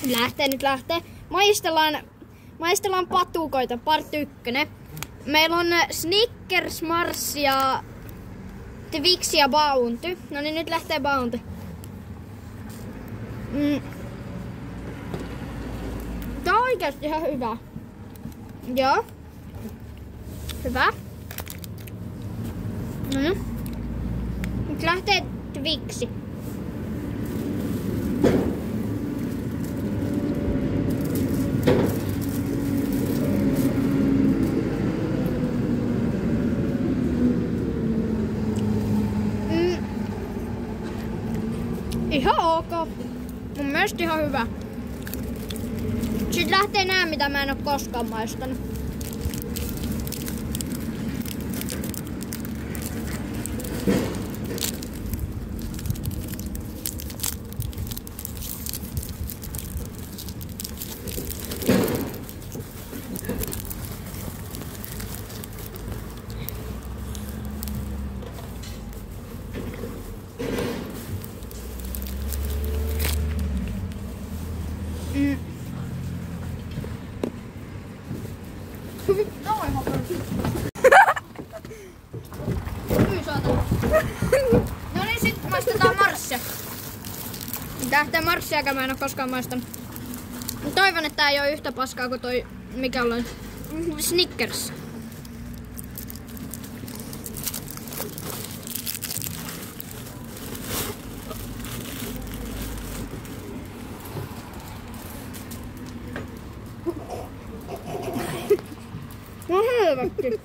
Lähtee. Maistellaan patukoita, part 1. Meillä on Snickers, Mars ja Twix ja Bounty. No niin, nyt lähtee Bounty. Tää on oikeesti ihan hyvä. Joo. Hyvä. Nyt lähtee Twixi. Ihan ok. Mun mielestä ihan hyvä. Sitten lähtee nää, mitä mä en oo koskaan maistanut. No niin, sit maistetaan Marssia. Lähtee Marssia, joka mä en oo koskaan maistanut. Toivon, että tää ei oo yhtä paskaa kuin toi, mikä on Snickers. No helvetti.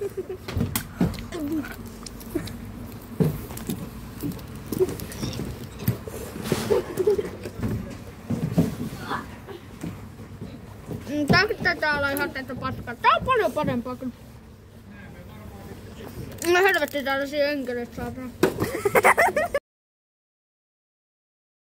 Tää on ihan tätä paskaa. Tää on paljon parempaa kyllä. No helvetti, täällä siinä enkelit saatana.